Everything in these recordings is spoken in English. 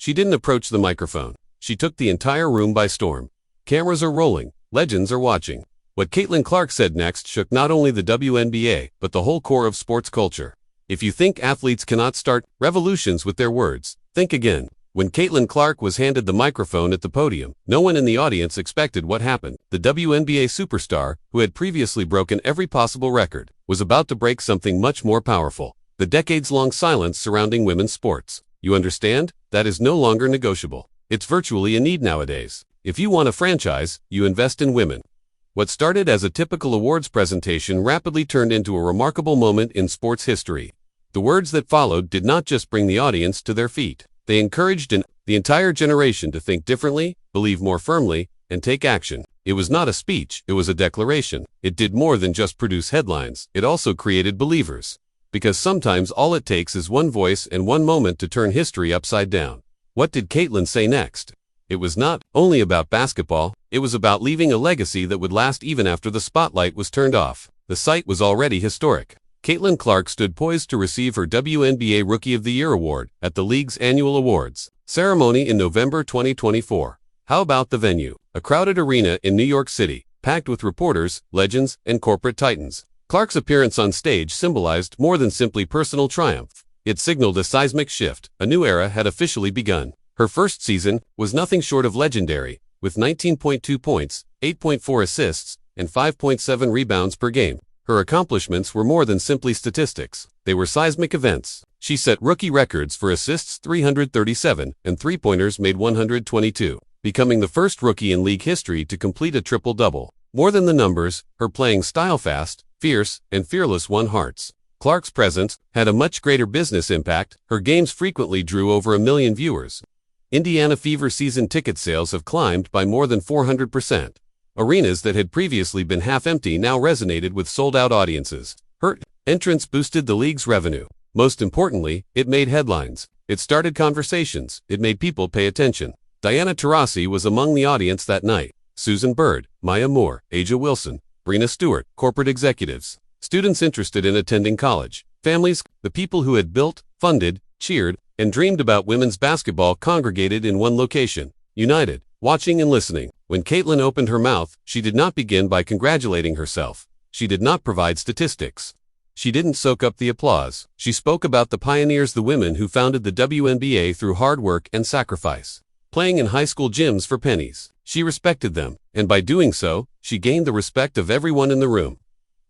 She didn't approach the microphone. She took the entire room by storm. Cameras are rolling. Legends are watching. What Caitlin Clark said next shook not only the WNBA, but the whole core of sports culture. If you think athletes cannot start revolutions with their words, think again. When Caitlin Clark was handed the microphone at the podium, no one in the audience expected what happened. The WNBA superstar, who had previously broken every possible record, was about to break something much more powerful: the decades-long silence surrounding women's sports. You understand? That is no longer negotiable. It's virtually a need nowadays. If you want a franchise, you invest in women. What started as a typical awards presentation rapidly turned into a remarkable moment in sports history. The words that followed did not just bring the audience to their feet. They encouraged the entire generation to think differently, believe more firmly, and take action. It was not a speech, it was a declaration. It did more than just produce headlines, it also created believers. Because sometimes all it takes is one voice and one moment to turn history upside down. What did Caitlin say next? It was not only about basketball, it was about leaving a legacy that would last even after the spotlight was turned off. The sight was already historic. Caitlin Clark stood poised to receive her WNBA Rookie of the Year award at the league's annual awards ceremony in November 2024. How about the venue? A crowded arena in New York City, packed with reporters, legends, and corporate titans. Clark's appearance on stage symbolized more than simply personal triumph. It signaled a seismic shift. A new era had officially begun. Her first season was nothing short of legendary, with 19.2 points, 8.4 assists, and 5.7 rebounds per game. Her accomplishments were more than simply statistics. They were seismic events. She set rookie records for assists 337 and three-pointers made 122, becoming the first rookie in league history to complete a triple-double. More than the numbers, her playing style, fast, fierce, and fearless, won hearts. Clark's presence had a much greater business impact. Her games frequently drew over 1 million viewers. Indiana Fever season ticket sales have climbed by more than 400%. Arenas that had previously been half empty now resonated with sold-out audiences. Her entrance boosted the league's revenue. Most importantly, it made headlines. It started conversations. It made people pay attention. Diana Taurasi was among the audience that night. Susan Bird, Maya Moore, Aja Wilson, Breena Stewart, corporate executives, students interested in attending college, families, the people who had built, funded, cheered, and dreamed about women's basketball congregated in one location, united, watching and listening. When Caitlin opened her mouth, she did not begin by congratulating herself. She did not provide statistics. She didn't soak up the applause. She spoke about the pioneers, the women who founded the WNBA through hard work and sacrifice, playing in high school gyms for pennies. She respected them, and by doing so, she gained the respect of everyone in the room.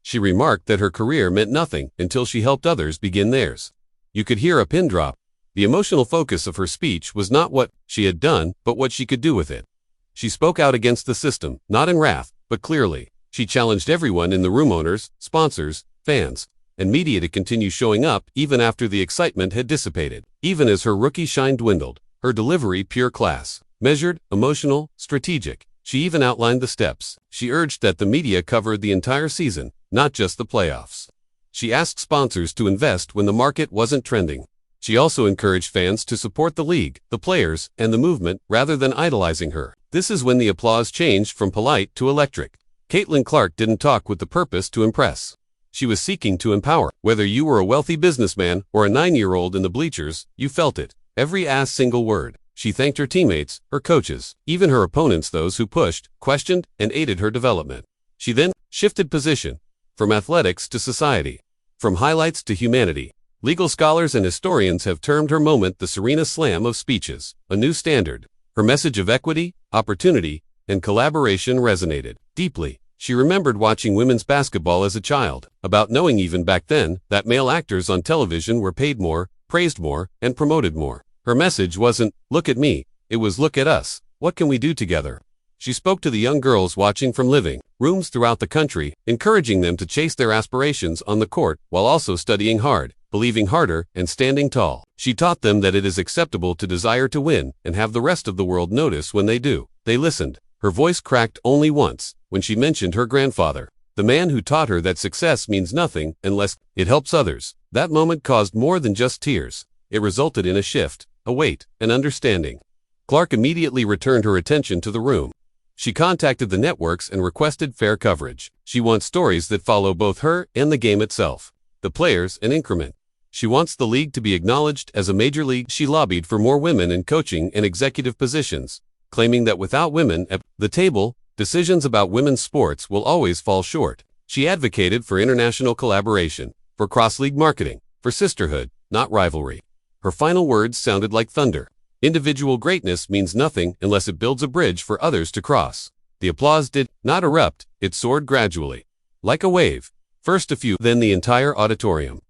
She remarked that her career meant nothing until she helped others begin theirs. You could hear a pin drop. The emotional focus of her speech was not what she had done, but what she could do with it. She spoke out against the system, not in wrath, but clearly. She challenged everyone in the room, owners, sponsors, fans, and media, to continue showing up even after the excitement had dissipated. Even as her rookie shine dwindled, her delivery pure class, measured, emotional, strategic. She even outlined the steps. She urged that the media covered the entire season, not just the playoffs. She asked sponsors to invest when the market wasn't trending. She also encouraged fans to support the league, the players, and the movement rather than idolizing her. This is when the applause changed from polite to electric. Caitlin Clark didn't talk with the purpose to impress. She was seeking to empower. Whether you were a wealthy businessman or a 9-year-old in the bleachers, you felt it. Every single word. She thanked her teammates, her coaches, even her opponents, those who pushed, questioned, and aided her development. She then shifted position, from athletics to society, from highlights to humanity. Legal scholars and historians have termed her moment the Serena Slam of speeches, a new standard. Her message of equity, opportunity, and collaboration resonated deeply. She remembered watching women's basketball as a child, about knowing even back then that male actors on television were paid more, praised more, and promoted more. Her message wasn't, "Look at me," it was, "Look at us. What can we do together?" She spoke to the young girls watching from living rooms throughout the country, encouraging them to chase their aspirations on the court while also studying hard, believing harder, and standing tall. She taught them that it is acceptable to desire to win and have the rest of the world notice when they do. They listened. Her voice cracked only once, when she mentioned her grandfather, the man who taught her that success means nothing unless it helps others. That moment caused more than just tears. It resulted in a shift, a weight, an understanding. Clark immediately returned her attention to the room. She contacted the networks and requested fair coverage. She wants stories that follow both her and the game itself, the players and increment. She wants the league to be acknowledged as a major league. She lobbied for more women in coaching and executive positions, claiming that without women at the table, decisions about women's sports will always fall short. She advocated for international collaboration, for cross-league marketing, for sisterhood, not rivalry. Her final words sounded like thunder. Individual greatness means nothing unless it builds a bridge for others to cross. The applause did not erupt, it soared gradually. Like a wave. First a few, then the entire auditorium.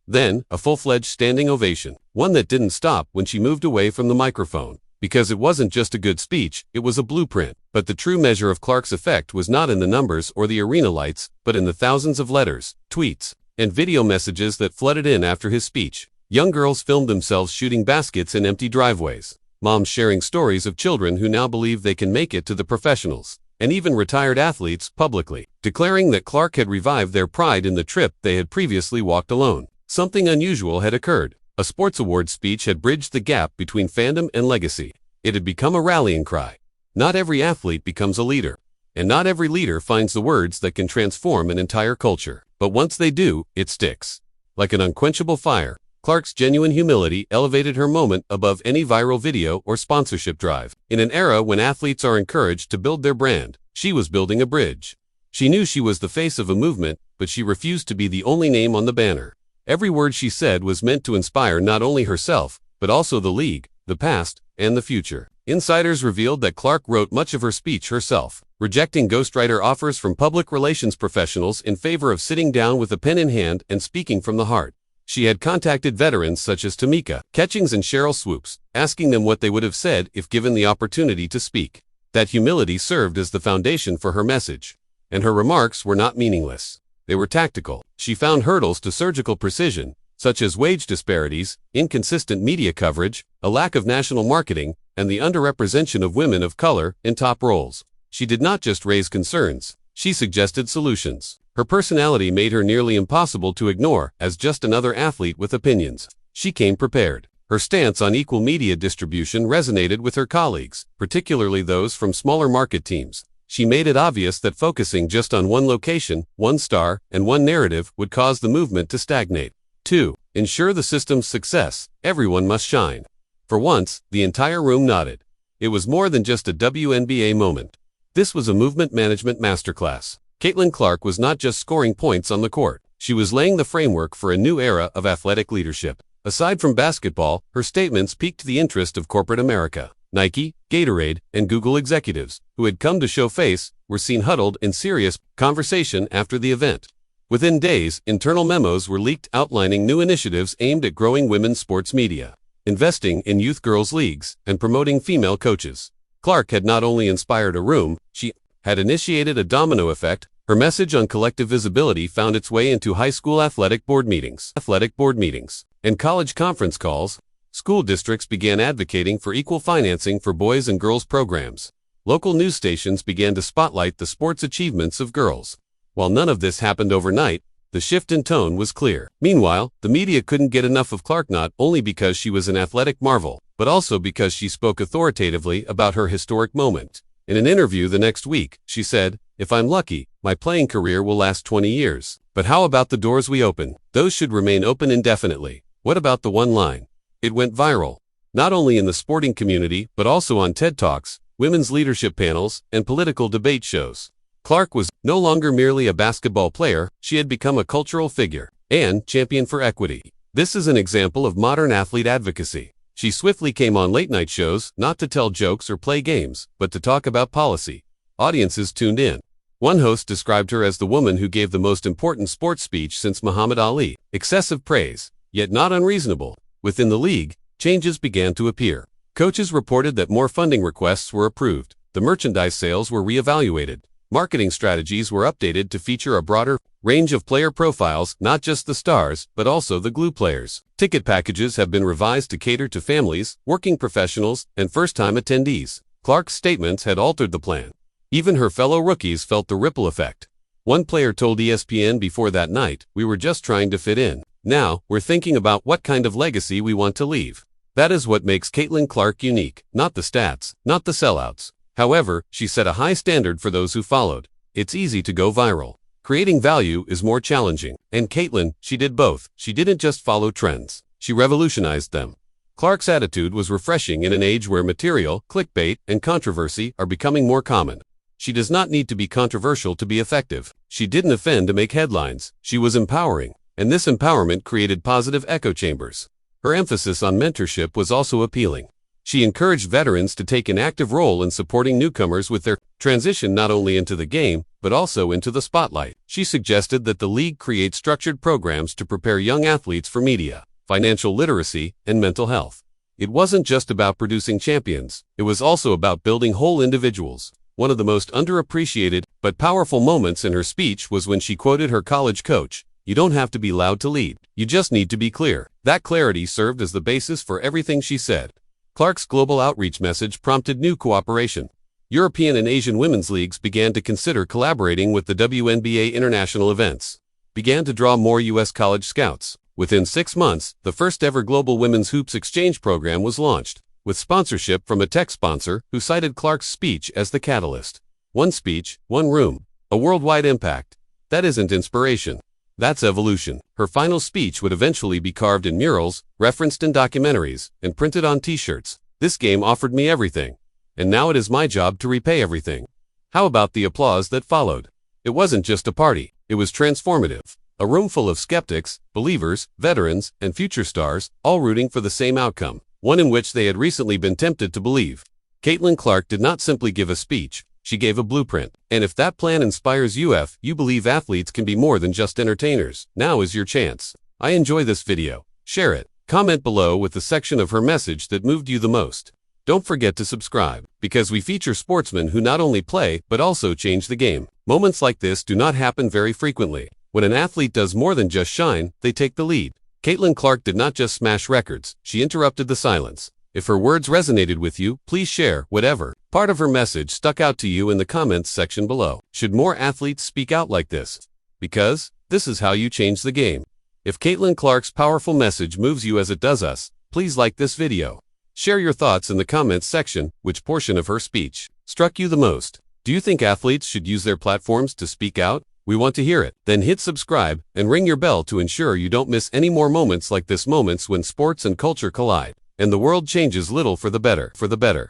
Then, a full-fledged standing ovation, one that didn't stop when she moved away from the microphone. Because it wasn't just a good speech, it was a blueprint. But the true measure of Clark's effect was not in the numbers or the arena lights, but in the thousands of letters, tweets, and video messages that flooded in after his speech. Young girls filmed themselves shooting baskets in empty driveways. Moms sharing stories of children who now believe they can make it to the professionals. And even retired athletes publicly declaring that Clark had revived their pride in the trip they had previously walked alone. Something unusual had occurred. A sports awards speech had bridged the gap between fandom and legacy. It had become a rallying cry. Not every athlete becomes a leader. And not every leader finds the words that can transform an entire culture. But once they do, it sticks. Like an unquenchable fire, Clark's genuine humility elevated her moment above any viral video or sponsorship drive. In an era when athletes are encouraged to build their brand, she was building a bridge. She knew she was the face of a movement, but she refused to be the only name on the banner. Every word she said was meant to inspire not only herself, but also the league, the past, and the future. Insiders revealed that Clark wrote much of her speech herself, rejecting ghostwriter offers from public relations professionals in favor of sitting down with a pen in hand and speaking from the heart. She had contacted veterans such as Tamika Catchings and Cheryl Swoops, asking them what they would have said if given the opportunity to speak. That humility served as the foundation for her message. And her remarks were not meaningless. They were tactical. She found hurdles to surgical precision, such as wage disparities, inconsistent media coverage, a lack of national marketing, and the underrepresentation of women of color in top roles. She did not just raise concerns, she suggested solutions. Her personality made her nearly impossible to ignore as just another athlete with opinions. She came prepared. Her stance on equal media distribution resonated with her colleagues, particularly those from smaller market teams. She made it obvious that focusing just on one location, one star, and one narrative would cause the movement to stagnate. 2. Ensure the system's success. Everyone must shine. For once, the entire room nodded. It was more than just a WNBA moment. This was a movement management masterclass. Caitlin Clark was not just scoring points on the court. She was laying the framework for a new era of athletic leadership. Aside from basketball, her statements piqued the interest of corporate America. Nike, Gatorade, and Google executives, who had come to show face, were seen huddled in serious conversation after the event. Within days, internal memos were leaked outlining new initiatives aimed at growing women's sports media, investing in youth girls' leagues, and promoting female coaches. Clark had not only inspired a room, she had initiated a domino effect. Her message on collective visibility found its way into high school athletic board meetings, and college conference calls. School districts began advocating for equal financing for boys and girls programs. Local news stations began to spotlight the sports achievements of girls. While none of this happened overnight, the shift in tone was clear. Meanwhile, the media couldn't get enough of Clark, not only because she was an athletic marvel, but also because she spoke authoritatively about her historic moment. In an interview the next week, she said, "If I'm lucky, my playing career will last 20 years. But how about the doors we open? Those should remain open indefinitely." What about the one line? It went viral, not only in the sporting community, but also on TED Talks, women's leadership panels, and political debate shows. Clark was no longer merely a basketball player, she had become a cultural figure and champion for equity. This is an example of modern athlete advocacy. She swiftly came on late-night shows, not to tell jokes or play games, but to talk about policy. Audiences tuned in. One host described her as the woman who gave the most important sports speech since Muhammad Ali. Excessive praise, yet not unreasonable. Within the league, changes began to appear. Coaches reported that more funding requests were approved. The merchandise sales were reevaluated. Marketing strategies were updated to feature a broader range of player profiles, not just the stars, but also the glue players. Ticket packages have been revised to cater to families, working professionals, and first-time attendees. Clark's statements had altered the plan. Even her fellow rookies felt the ripple effect. One player told ESPN before that night, "We were just trying to fit in. Now, we're thinking about what kind of legacy we want to leave." That is what makes Caitlin Clark unique, not the stats, not the sellouts. However, she set a high standard for those who followed. It's easy to go viral. Creating value is more challenging. And Caitlin, she did both. She didn't just follow trends. She revolutionized them. Clark's attitude was refreshing in an age where material, clickbait, and controversy are becoming more common. She does not need to be controversial to be effective. She didn't offend to make headlines. She was empowering, and this empowerment created positive echo chambers. Her emphasis on mentorship was also appealing. She encouraged veterans to take an active role in supporting newcomers with their transition not only into the game, but also into the spotlight. She suggested that the league create structured programs to prepare young athletes for media, financial literacy, and mental health. It wasn't just about producing champions, it was also about building whole individuals. One of the most underappreciated but powerful moments in her speech was when she quoted her college coach, "You don't have to be loud to lead. You just need to be clear." That clarity served as the basis for everything she said. Clark's global outreach message prompted new cooperation. European and Asian women's leagues began to consider collaborating with the WNBA international events, began to draw more U.S. college scouts. Within 6 months, the first-ever Global Women's Hoops Exchange program was launched, with sponsorship from a tech sponsor who cited Clark's speech as the catalyst. One speech, one room, a worldwide impact. That isn't inspiration. That's evolution. Her final speech would eventually be carved in murals, referenced in documentaries, and printed on t-shirts. This game offered me everything, and now it is my job to repay everything. How about the applause that followed? It wasn't just a party, it was transformative. A room full of skeptics, believers, veterans, and future stars, all rooting for the same outcome, one in which they had recently been tempted to believe. Caitlin Clark did not simply give a speech, she gave a blueprint. And if that plan inspires you believe athletes can be more than just entertainers, now is your chance. I enjoy this video. Share it. Comment below with the section of her message that moved you the most. Don't forget to subscribe, because we feature sportsmen who not only play, but also change the game. Moments like this do not happen very frequently. When an athlete does more than just shine, they take the lead. Caitlin Clark did not just smash records, she interrupted the silence. If her words resonated with you, please share whatever part of her message stuck out to you in the comments section below. Should more athletes speak out like this? Because this is how you change the game. If Caitlin Clark's powerful message moves you as it does us, please like this video. Share your thoughts in the comments section. Which portion of her speech struck you the most? Do you think athletes should use their platforms to speak out? We want to hear it. Then hit subscribe and ring your bell to ensure you don't miss any more moments like this, moments when sports and culture collide, and the world changes little for the better.